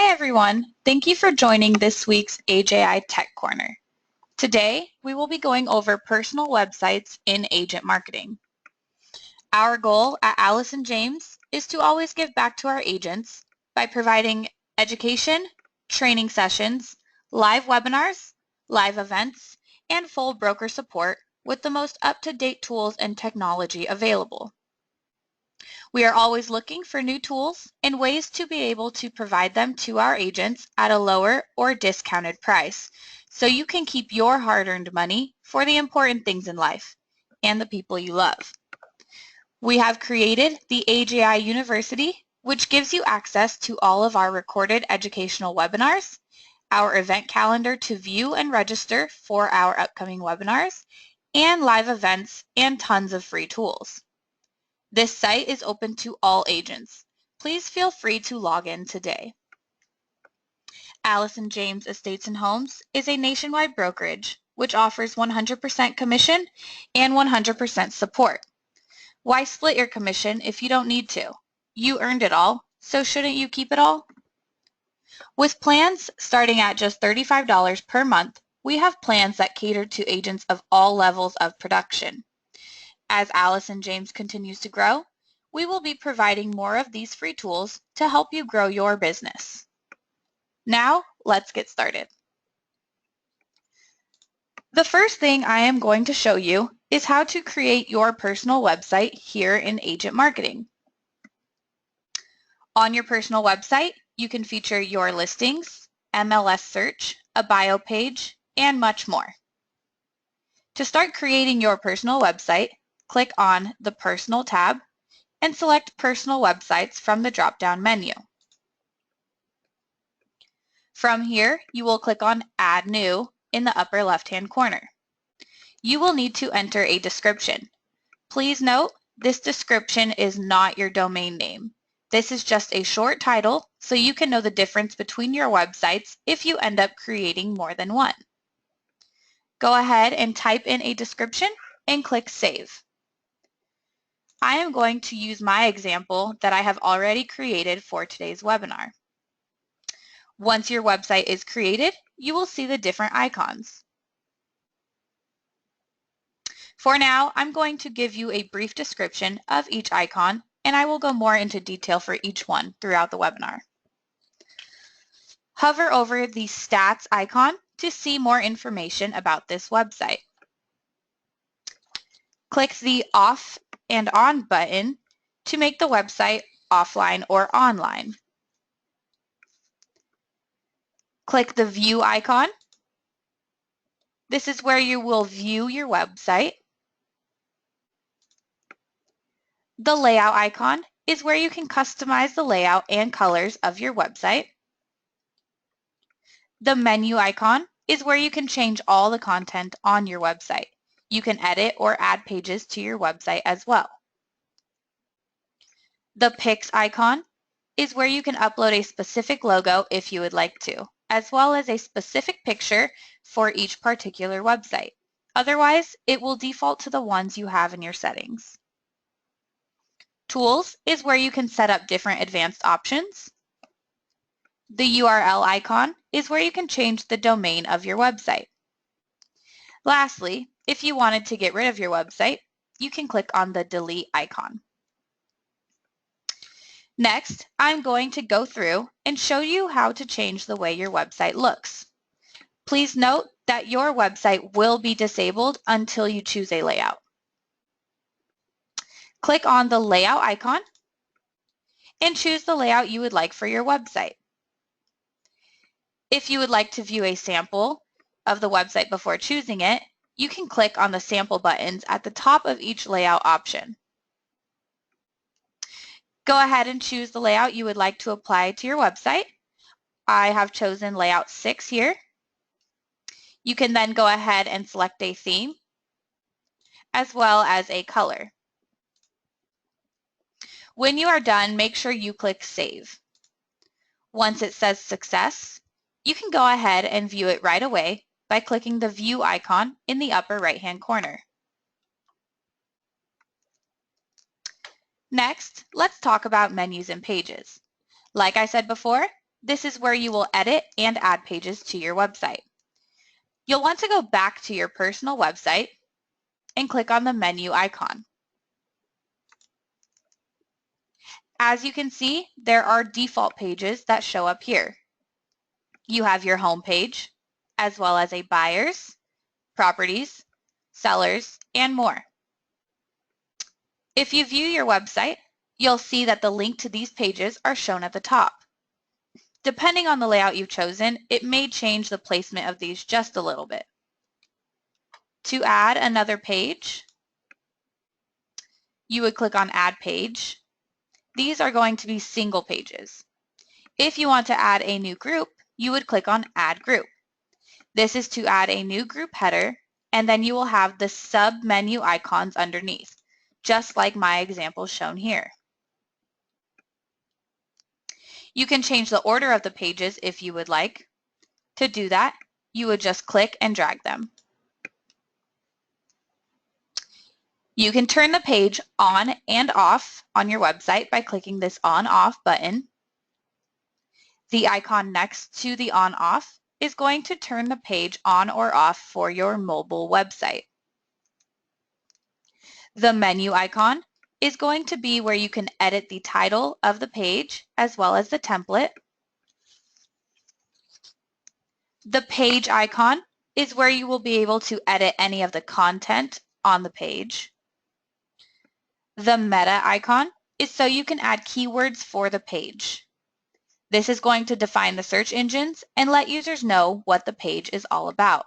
Hi everyone, thank you for joining this week's AJI Tech Corner. Today, we will be going over personal websites in agent marketing. Our goal at Allison James is to always give back to our agents by providing education, training sessions, live webinars, live events, and full broker support with the most up-to-date tools and technology available. We are always looking for new tools and ways to be able to provide them to our agents at a lower or discounted price so you can keep your hard-earned money for the important things in life and the people you love. We have created the AJI University, which gives you access to all of our recorded educational webinars, our event calendar to view and register for our upcoming webinars, and live events and tons of free tools. This site is open to all agents. Please feel free to log in today. Allison James Estates and Homes is a nationwide brokerage which offers 100% commission and 100% support. Why split your commission if you don't need to? You earned it all, so shouldn't you keep it all? With plans starting at just $35 per month, we have plans that cater to agents of all levels of production. As Allison James continues to grow, we will be providing more of these free tools to help you grow your business. Now, let's get started. The first thing I am going to show you is how to create your personal website here in Agent Marketing. On your personal website, you can feature your listings, MLS search, a bio page, and much more. To start creating your personal website, click on the Personal tab and select Personal Websites from the drop-down menu. From here, you will click on Add New in the upper left-hand corner. You will need to enter a description. Please note, this description is not your domain name. This is just a short title so you can know the difference between your websites if you end up creating more than one. Go ahead and type in a description and click Save. I am going to use my example that I have already created for today's webinar. Once your website is created, you will see the different icons. For now, I'm going to give you a brief description of each icon, and I will go more into detail for each one throughout the webinar. Hover over the Stats icon to see more information about this website. Click the Off and On button to make the website offline or online. Click the View icon. This is where you will view your website. The Layout icon is where you can customize the layout and colors of your website. The Menu icon is where you can change all the content on your website. You can edit or add pages to your website as well. The Pics icon is where you can upload a specific logo if you would like to, as well as a specific picture for each particular website. Otherwise, it will default to the ones you have in your settings. Tools is where you can set up different advanced options. The URL icon is where you can change the domain of your website. Lastly, if you wanted to get rid of your website, you can click on the Delete icon. Next, I'm going to go through and show you how to change the way your website looks. Please note that your website will be disabled until you choose a layout. Click on the Layout icon and choose the layout you would like for your website. If you would like to view a sample of the website before choosing it, you can click on the sample buttons at the top of each layout option. Go ahead and choose the layout you would like to apply to your website. I have chosen layout 6 here. You can then go ahead and select a theme as well as a color. When you are done, make sure you click Save. Once it says Success, you can go ahead and view it right away by clicking the View icon in the upper right-hand corner. Next, let's talk about menus and pages. Like I said before, this is where you will edit and add pages to your website. You'll want to go back to your personal website and click on the menu icon. As you can see, there are default pages that show up here. You have your home page, as well as a buyer's, properties, sellers, and more. If you view your website, you'll see that the link to these pages are shown at the top. Depending on the layout you've chosen, it may change the placement of these just a little bit. To add another page, you would click on Add Page. These are going to be single pages. If you want to add a new group, you would click on Add Group. This is to add a new group header, and then you will have the sub-menu icons underneath, just like my example shown here. You can change the order of the pages if you would like. To do that, you would just click and drag them. You can turn the page on and off on your website by clicking this on-off button. The icon next to the on-off is going to turn the page on or off for your mobile website. The menu icon is going to be where you can edit the title of the page as well as the template. The page icon is where you will be able to edit any of the content on the page. The meta icon is so you can add keywords for the page. This is going to define the search engines and let users know what the page is all about.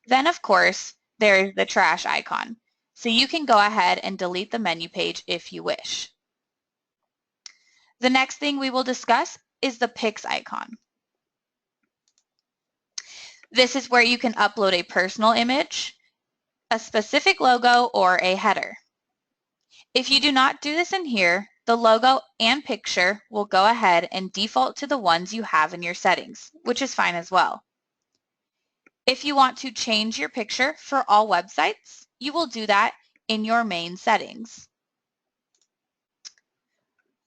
Then, of course, there is the trash icon, so you can go ahead and delete the menu page if you wish. The next thing we will discuss is the Pics icon. This is where you can upload a personal image, a specific logo, or a header. If you do not do this in here, the logo and picture will go ahead and default to the ones you have in your settings, which is fine as well. If you want to change your picture for all websites, you will do that in your main settings.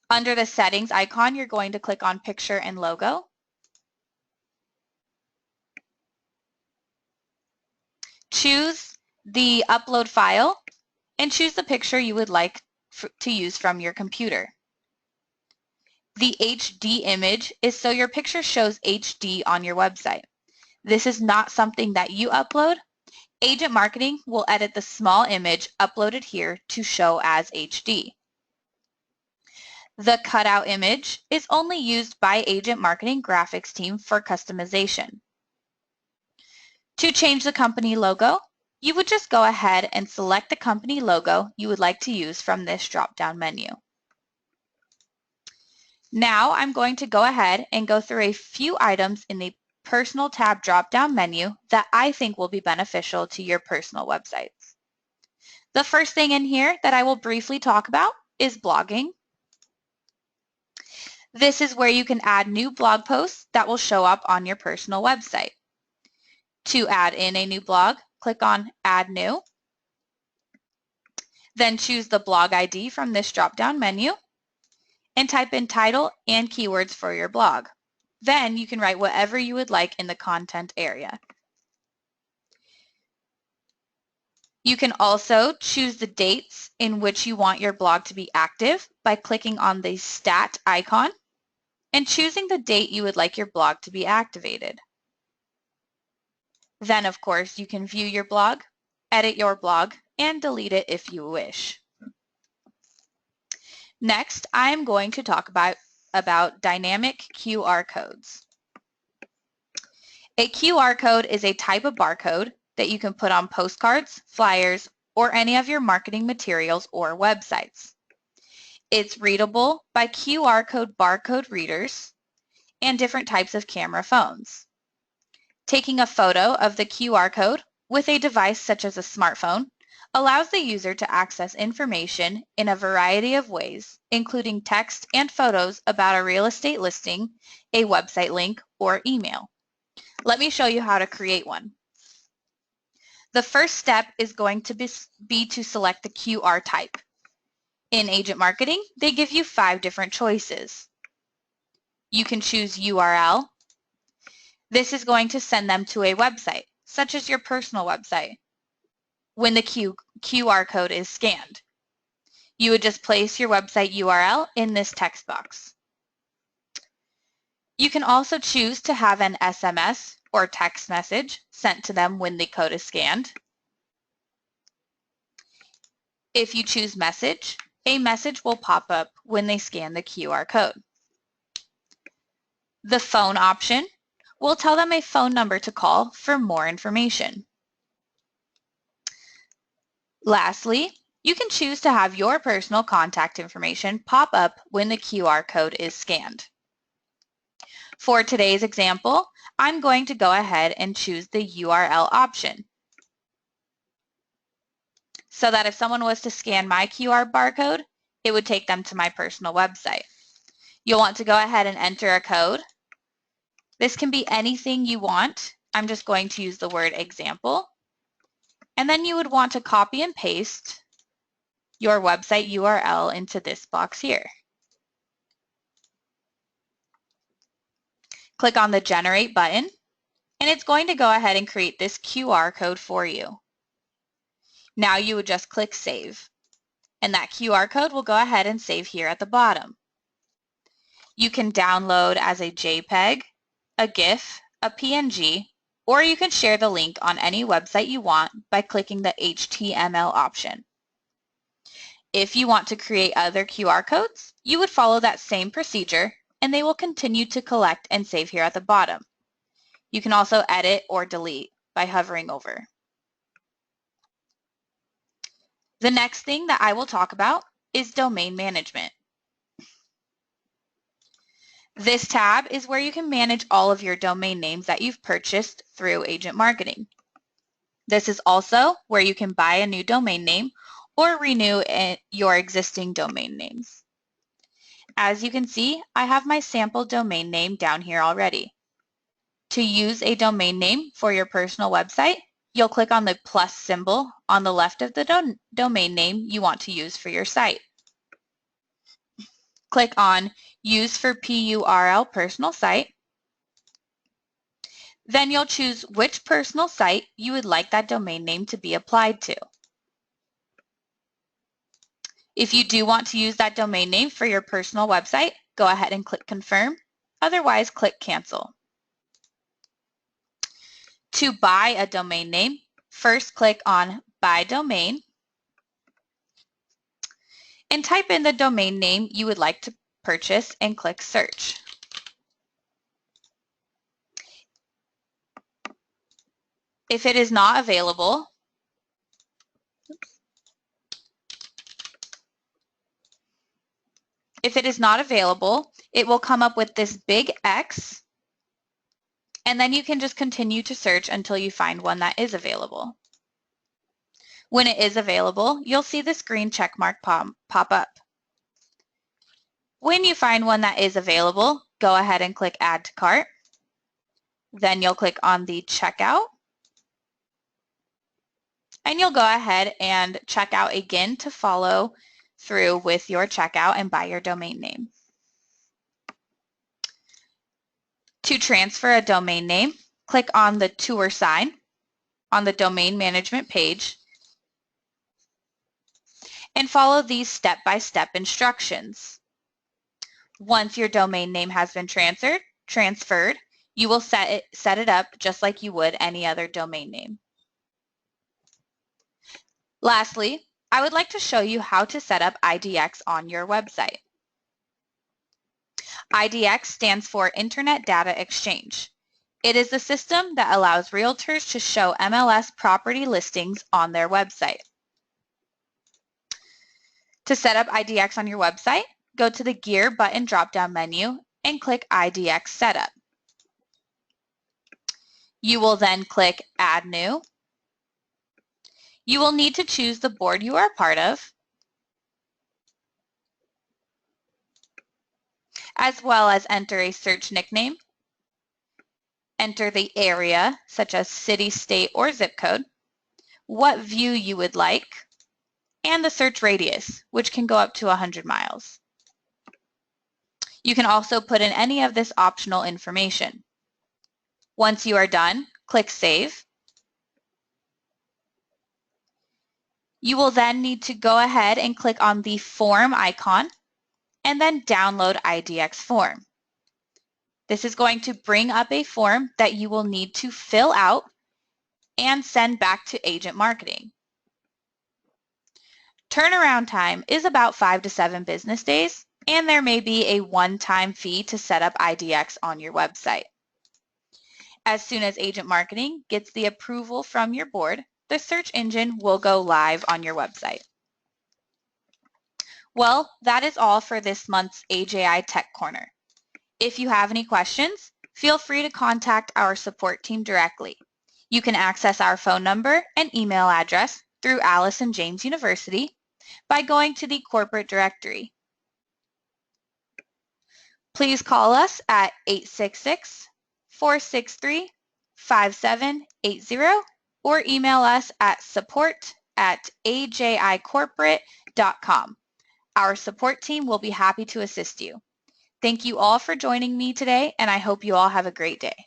Under the settings icon, you're going to click on picture and logo. Choose the upload file and choose the picture you would like to use from your computer. The HD image is so your picture shows HD on your website. This is not something that you upload. Agent Marketing will edit the small image uploaded here to show as HD. The cutout image is only used by Agent Marketing graphics team for customization. To change the company logo, you would just go ahead and select the company logo you would like to use from this drop-down menu. Now I'm going to go ahead and go through a few items in the Personal tab drop-down menu that I think will be beneficial to your personal websites. The first thing in here that I will briefly talk about is blogging. This is where you can add new blog posts that will show up on your personal website. To add in a new blog, click on Add New. Then choose the blog ID from this drop-down menu and type in title and keywords for your blog. Then you can write whatever you would like in the content area. You can also choose the dates in which you want your blog to be active by clicking on the stat icon and choosing the date you would like your blog to be activated. Then, of course, you can view your blog, edit your blog, and delete it if you wish. Next, I am going to talk about dynamic QR codes. A QR code is a type of barcode that you can put on postcards, flyers, or any of your marketing materials or websites. It's readable by QR code barcode readers and different types of camera phones. Taking a photo of the QR code with a device such as a smartphone allows the user to access information in a variety of ways, including text and photos about a real estate listing, a website link, or email. Let me show you how to create one. The first step is going to be to select the QR type. In Agent Marketing, they give you 5 different choices. You can choose URL. This is going to send them to a website, such as your personal website, when the QR code is scanned. You would just place your website URL in this text box. You can also choose to have an SMS or text message sent to them when the code is scanned. If you choose message, a message will pop up when they scan the QR code. The phone option will tell them a phone number to call for more information. Lastly, you can choose to have your personal contact information pop up when the QR code is scanned. For today's example, I'm going to go ahead and choose the URL option, so that if someone was to scan my QR barcode, it would take them to my personal website. You'll want to go ahead and enter a code. This can be anything you want. I'm just going to use the word example. And then you would want to copy and paste your website URL into this box here. Click on the Generate button, and it's going to go ahead and create this QR code for you. Now you would just click Save, and that QR code will go ahead and save here at the bottom. You can download as a JPEG, a GIF, a PNG, or you can share the link on any website you want by clicking the HTML option. If you want to create other QR codes, you would follow that same procedure, and they will continue to collect and save here at the bottom. You can also edit or delete by hovering over. The next thing that I will talk about is domain management. This tab is where you can manage all of your domain names that you've purchased through Agent Marketing. This is also where you can buy a new domain name or renew your existing domain names. As you can see, I have my sample domain name down here already. To use a domain name for your personal website, you'll click on the plus symbol on the left of the domain name you want to use for your site. Click on Use for PURL Personal Site. Then you'll choose which personal site you would like that domain name to be applied to. If you do want to use that domain name for your personal website, go ahead and click Confirm. Otherwise, click Cancel. To buy a domain name, first click on Buy Domain and type in the domain name you would like to purchase and click Search. If it is not available, it will come up with this big X, and then you can just continue to search until you find one that is available. When it is available, you'll see this green check mark pop up. When you find one that is available, go ahead and click Add to Cart. Then you'll click on the Checkout, and you'll go ahead and check out again to follow through with your checkout and buy your domain name. To transfer a domain name, click on the tour sign on the domain management page and follow these step-by-step instructions. Once your domain name has been transferred, you will set it up just like you would any other domain name. Lastly, I would like to show you how to set up IDX on your website. IDX stands for Internet Data Exchange. It is the system that allows realtors to show MLS property listings on their website. To set up IDX on your website, go to the Gear button drop-down menu and click IDX Setup. You will then click Add New. You will need to choose the board you are a part of, as well as enter a search nickname, enter the area, such as city, state, or zip code, what view you would like, and the search radius, which can go up to 100 miles. You can also put in any of this optional information. Once you are done, click Save. You will then need to go ahead and click on the Form icon and then download IDX Form. This is going to bring up a form that you will need to fill out and send back to Agent Marketing. Turnaround time is about 5 to 7 business days, and there may be a one-time fee to set up IDX on your website. As soon as Agent Marketing gets the approval from your board, the search engine will go live on your website. Well, that is all for this month's AJI Tech Corner. If you have any questions, feel free to contact our support team directly. You can access our phone number and email address through Allison James University by going to the corporate directory. Please call us at 866-463-5780 or email us at support@ajicorporate.com. Our support team will be happy to assist you. Thank you all for joining me today, and I hope you all have a great day.